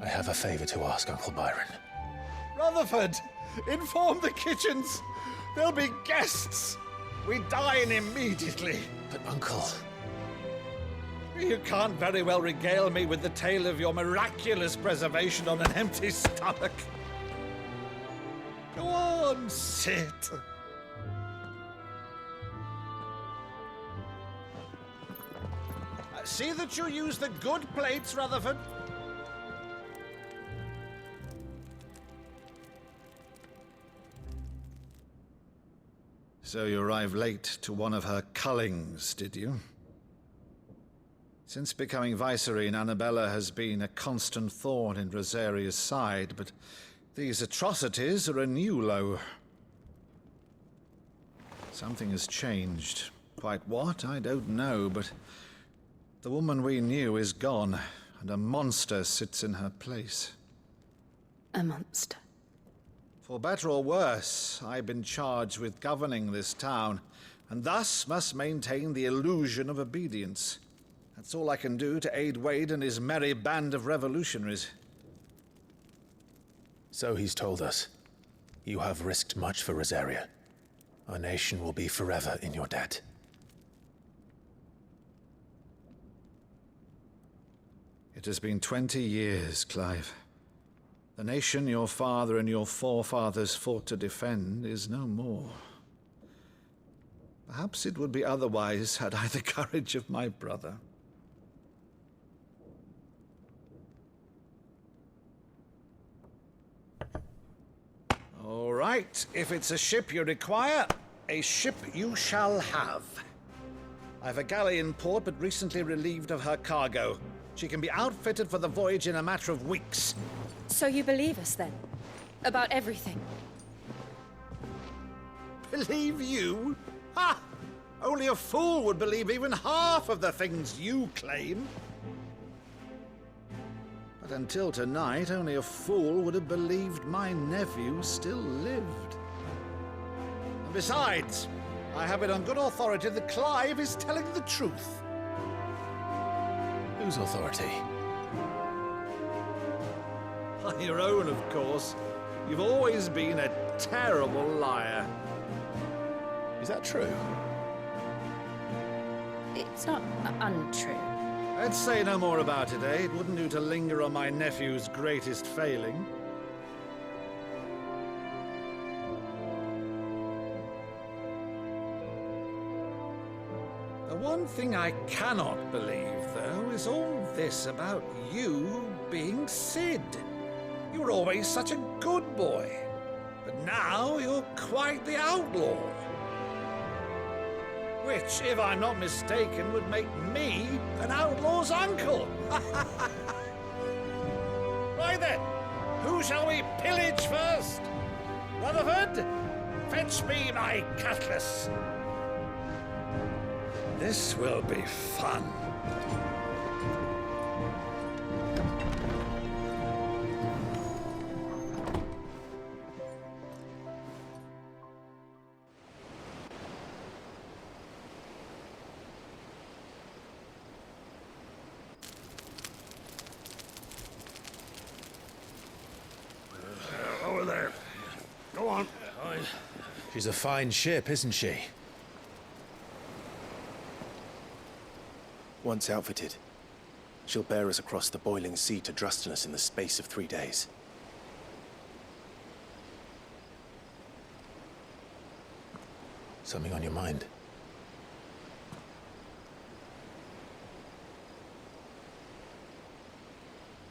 I have a favor to ask, Uncle Byron. Rutherford, inform the kitchens. There'll be guests. We dine immediately. But, Uncle... You can't very well regale me with the tale of your miraculous preservation on an empty stomach. Go on, sit. See that you use the good plates, Rutherford. So you arrived late to one of her cullings, did you? Since becoming Vicereine, Annabella has been a constant thorn in Rosaria's side, but these atrocities are a new low. Something has changed. Quite what, I don't know, but the woman we knew is gone, and a monster sits in her place. A monster? For better or worse, I've been charged with governing this town, and thus must maintain the illusion of obedience. That's all I can do to aid Wade and his merry band of revolutionaries. So he's told us. You have risked much for Rosaria. Our nation will be forever in your debt. It has been 20 years, Clive. The nation your father and your forefathers fought to defend is no more. Perhaps it would be otherwise had I the courage of my brother. All right, if it's a ship you require, a ship you shall have. I've a galley in port, but recently relieved of her cargo. She can be outfitted for the voyage in a matter of weeks. So you believe us, then? About everything? Believe you? Ha! Only a fool would believe even half of the things you claim. But until tonight, only a fool would have believed my nephew still lived. And besides, I have it on good authority that Clive is telling the truth. Whose authority? On your own, of course. You've always been a terrible liar. Is that true? It's not untrue. Let's say no more about it, eh? It wouldn't do to linger on my nephew's greatest failing. The one thing I cannot believe, though, is all this about you being Sid. You were always such a good boy, but now you're quite the outlaw. Which, if I'm not mistaken, would make me an outlaw's uncle. Right then, who shall we pillage first? Rutherford, fetch me my cutlass. This will be fun. Over there. Go on. She's a fine ship, isn't she? Once outfitted, she'll bear us across the boiling sea to Drustinus in the space of 3 days. Something on your mind?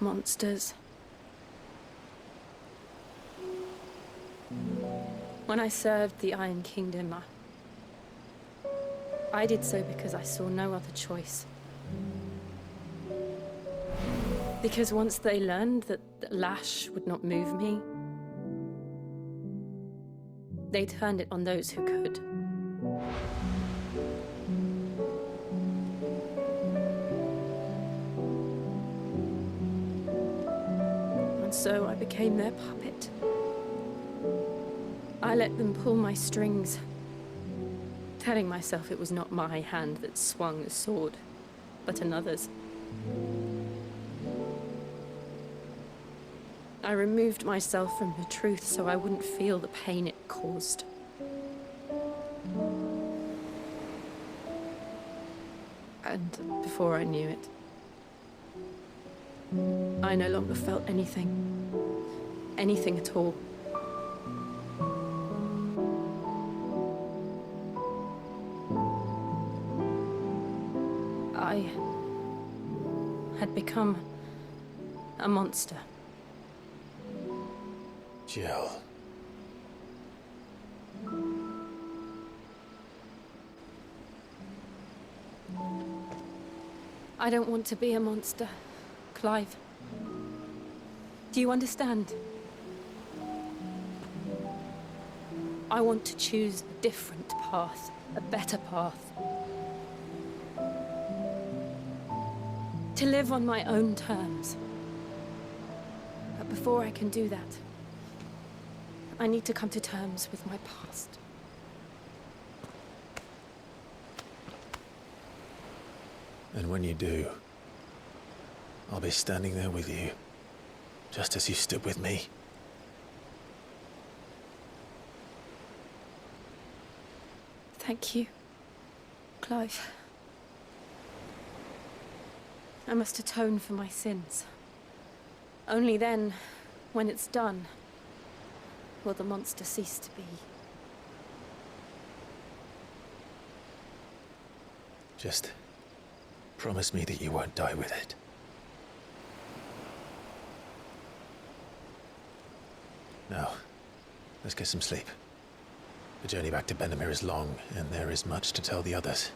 Monsters. When I served the Iron Kingdom, I did so because I saw no other choice. Because once they learned that Lash would not move me, they turned it on those who could. And so I became their puppet. I let them pull my strings, telling myself it was not my hand that swung the sword, but another's. I removed myself from the truth so I wouldn't feel the pain it caused. And before I knew it, I no longer felt anything. Anything at all. I had become a monster. Jill. I don't want to be a monster, Clive. Do you understand? I want to choose a different path, a better path. To live on my own terms. But before I can do that, I need to come to terms with my past. And when you do, I'll be standing there with you, just as you stood with me. Thank you, Clive. I must atone for my sins. Only then, when it's done, will the monster cease to be. Just promise me that you won't die with it. Now, let's get some sleep. The journey back to Benamir is long, and there is much to tell the others.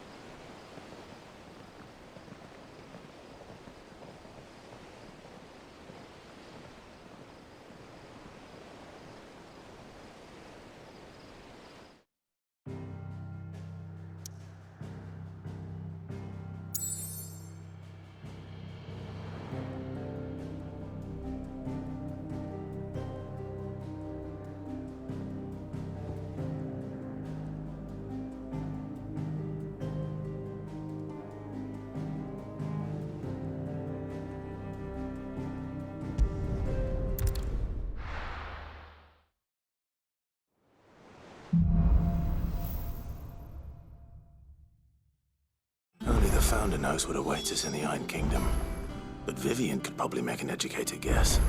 Only the Founder knows what awaits us in the Iron Kingdom. But Vivian could probably make an educated guess.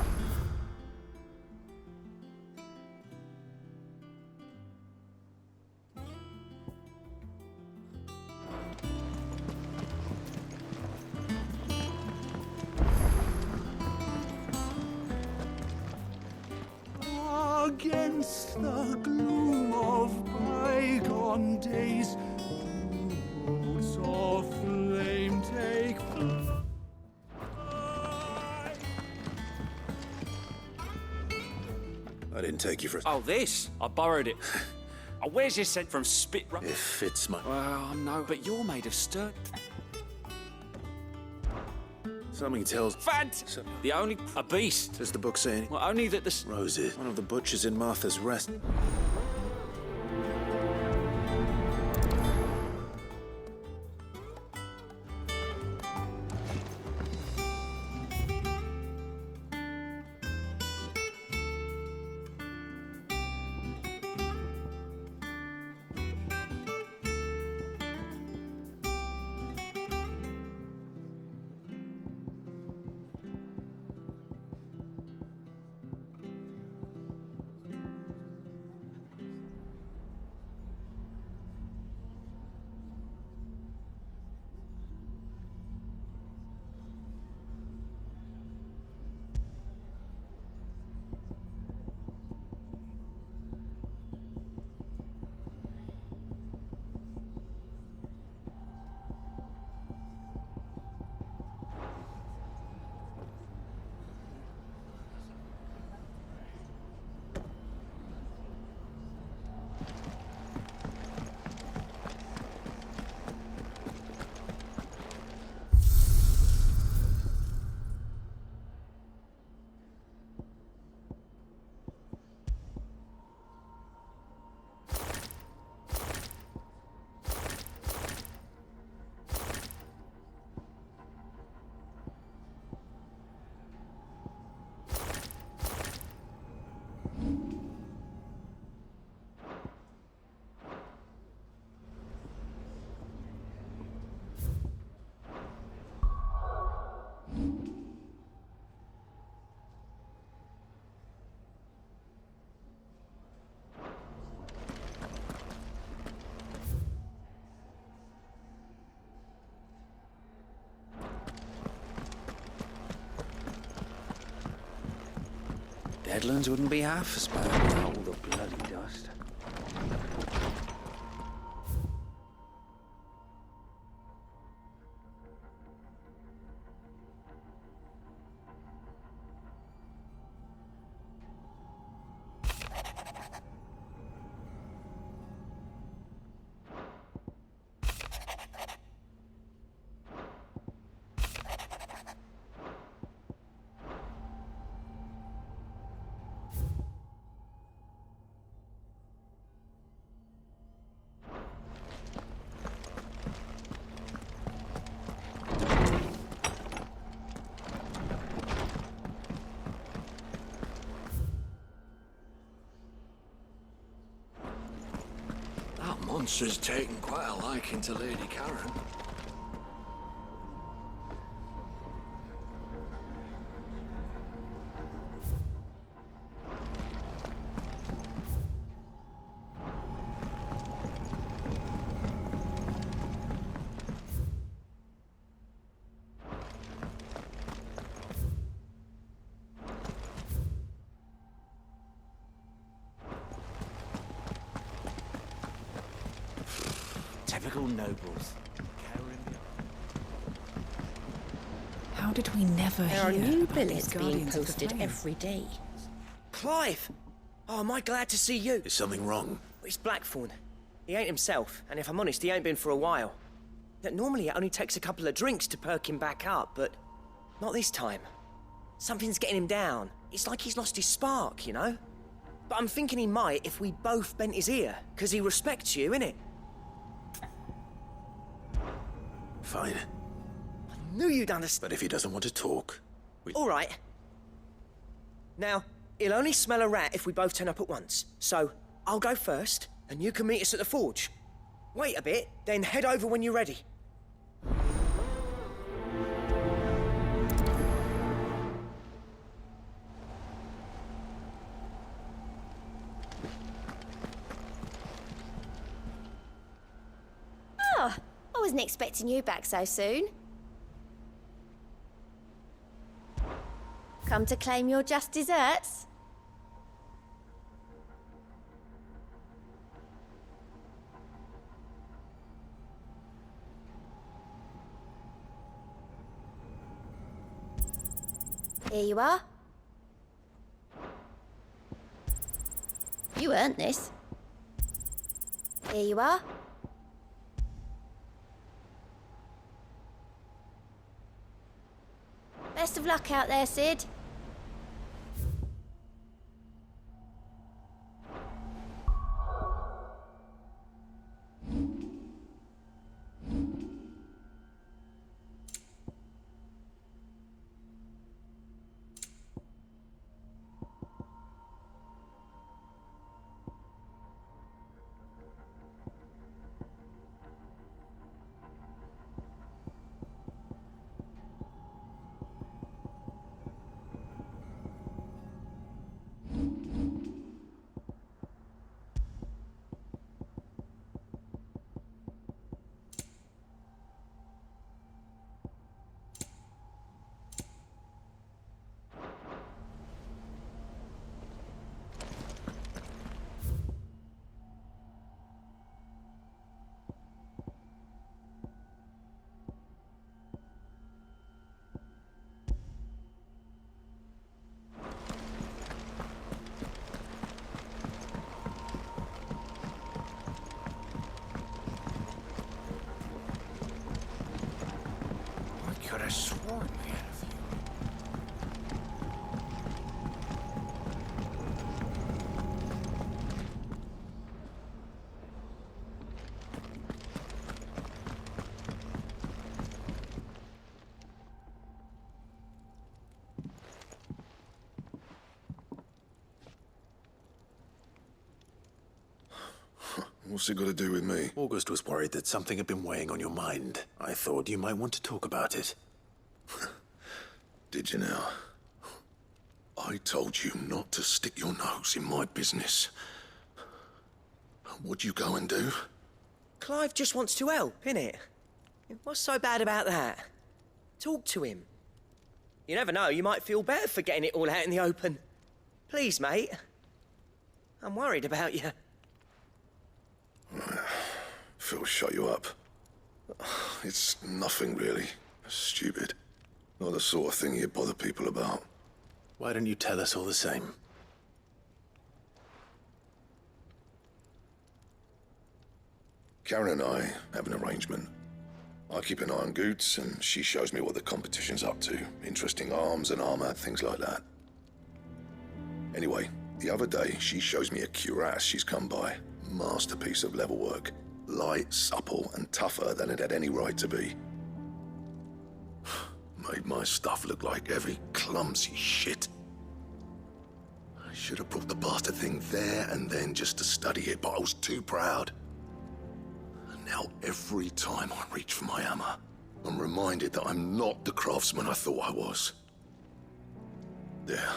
Against the gloom of bygone days, roots of flame take flight. I didn't take you for... Oh, this? I borrowed it. Oh, where's your scent from Spit? If it's my... Well, no, but you're made of stern. Something tells... Fant! The only... A beast. Does the book say anything? Well, only that the... Roses. One of the butchers in Martha's Rest. Headlands wouldn't be half as bad without all the bloody dust. Monster's taken quite a liking to Lady Karen. Typical nobles. How did we never There are hear new about these billets being Guardians of the posted Flame? every day. Clive! Oh, am I glad to see you? Is something wrong? It's Blackthorn. He ain't himself, and if I'm honest, he ain't been for a while. That normally it only takes a couple of drinks to perk him back up, but not this time. Something's getting him down. It's like he's lost his spark, you know? But I'm thinking he might if we both bent his ear, because he respects you, innit? Fine. I knew you'd understand. But if he doesn't want to talk, All right. Now, he'll only smell a rat if we both turn up at once. So, I'll go first, and you can meet us at the forge. Wait a bit, then head over when you're ready. Oh, I wasn't expecting you back so soon. Come to claim your just desserts? Here you are. You earned this. Here you are. Best of luck out there, Sid. I could have sworn we had a few. What's it got to do with me? August was worried that something had been weighing on your mind. I thought you might want to talk about it. Did you now? I told you not to stick your nose in my business. What'd you go and do? Clive just wants to help, innit? What's so bad about that? Talk to him. You never know, you might feel better for getting it all out in the open. Please, mate. I'm worried about you. Phil shut you up. It's nothing really. Stupid. Not the sort of thing you bother people about. Why don't you tell us all the same? Karen and I have an arrangement. I keep an eye on Goots, and she shows me what the competition's up to. Interesting arms and armor, things like that. Anyway, the other day, she shows me a cuirass she's come by. Masterpiece of level work. Light, supple, and tougher than it had any right to be. Made my stuff look like heavy, clumsy shit. I should have brought the bastard thing there and then just to study it, but I was too proud. And now every time I reach for my hammer, I'm reminded that I'm not the craftsman I thought I was. There.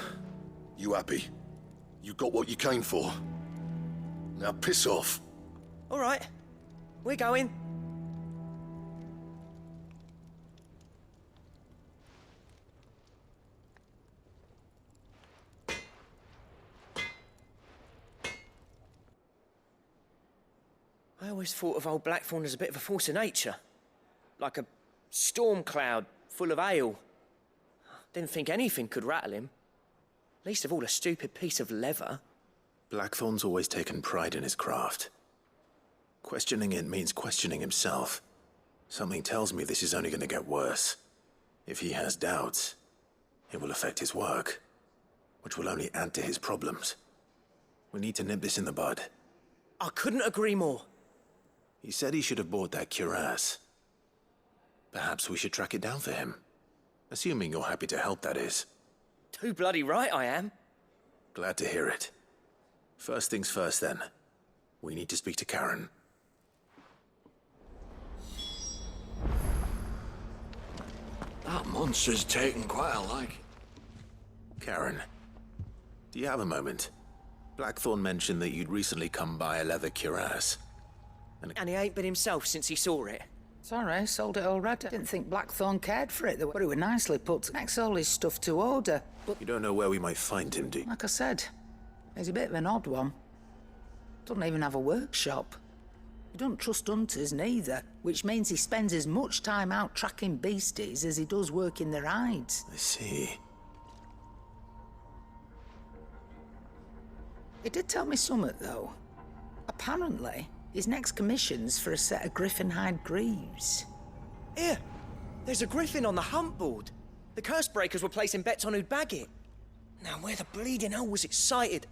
You happy? You got what you came for. Now piss off. All right. We're going. I always thought of old Blackthorn as a bit of a force of nature. Like a storm cloud full of ale. Didn't think anything could rattle him. Least of all a stupid piece of leather. Blackthorn's always taken pride in his craft. Questioning it means questioning himself. Something tells me this is only going to get worse. If he has doubts, it will affect his work, which will only add to his problems. We need to nip this in the bud. I couldn't agree more. He said he should have bought that cuirass. Perhaps we should track it down for him. Assuming you're happy to help, that is. Too bloody right I am. Glad to hear it. First things first, then. We need to speak to Karen. That monster's taken quite a liking. Karen, do you have a moment? Blackthorn mentioned that you'd recently come by a leather cuirass. And he ain't been himself since he saw it. Sorry, sold it already. Didn't think Blackthorn cared for it, but it were nicely put. Makes all his stuff to order. But you don't know where we might find him, do you? like I said, he's a bit of an odd one. Doesn't even have a workshop. He don't trust hunters neither, which means he spends as much time out tracking beasties as he does working their hides. I see. He did tell me something, though. Apparently, his next commission's for a set of griffin hide greaves. Here, there's a griffin on the hunt board. The curse breakers were placing bets on who'd bag it. Now, where the bleeding hell was it sighted?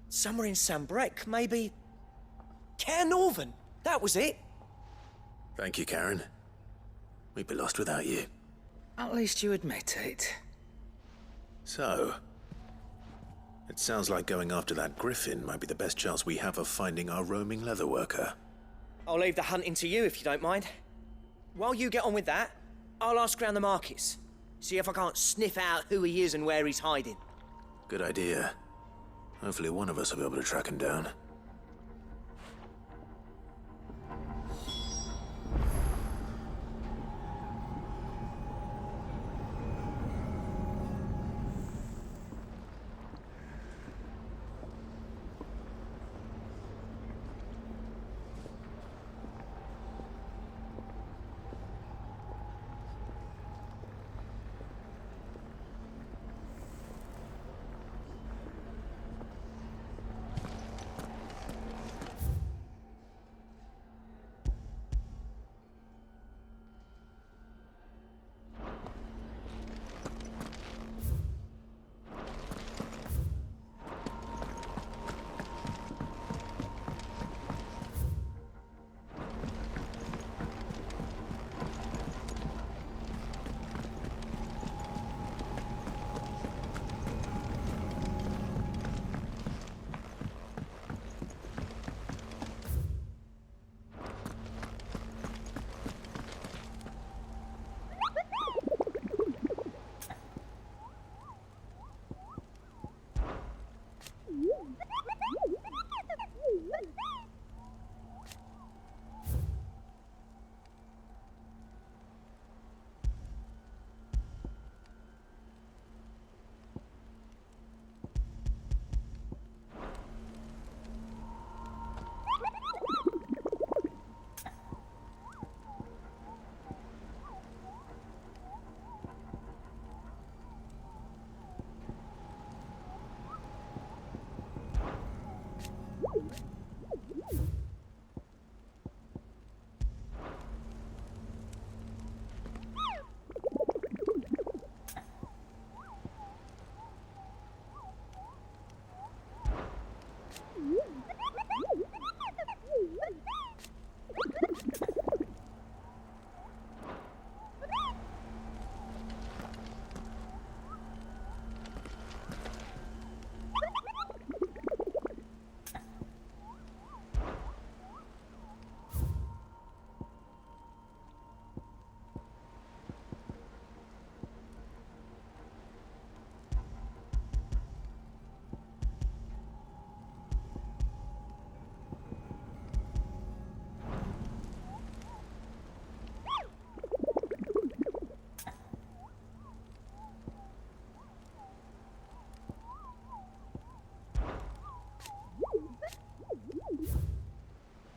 Somewhere in Sambrec, maybe... Caer Northern, that was it. Thank you, Karen. We'd be lost without you. At least you admit it. So, it sounds like going after that griffin might be the best chance we have of finding our roaming leatherworker. I'll leave the hunting to you if you don't mind. While you get on with that, I'll ask around the markets. See if I can't sniff out who he is and where he's hiding. Good idea. Hopefully one of us will be able to track him down.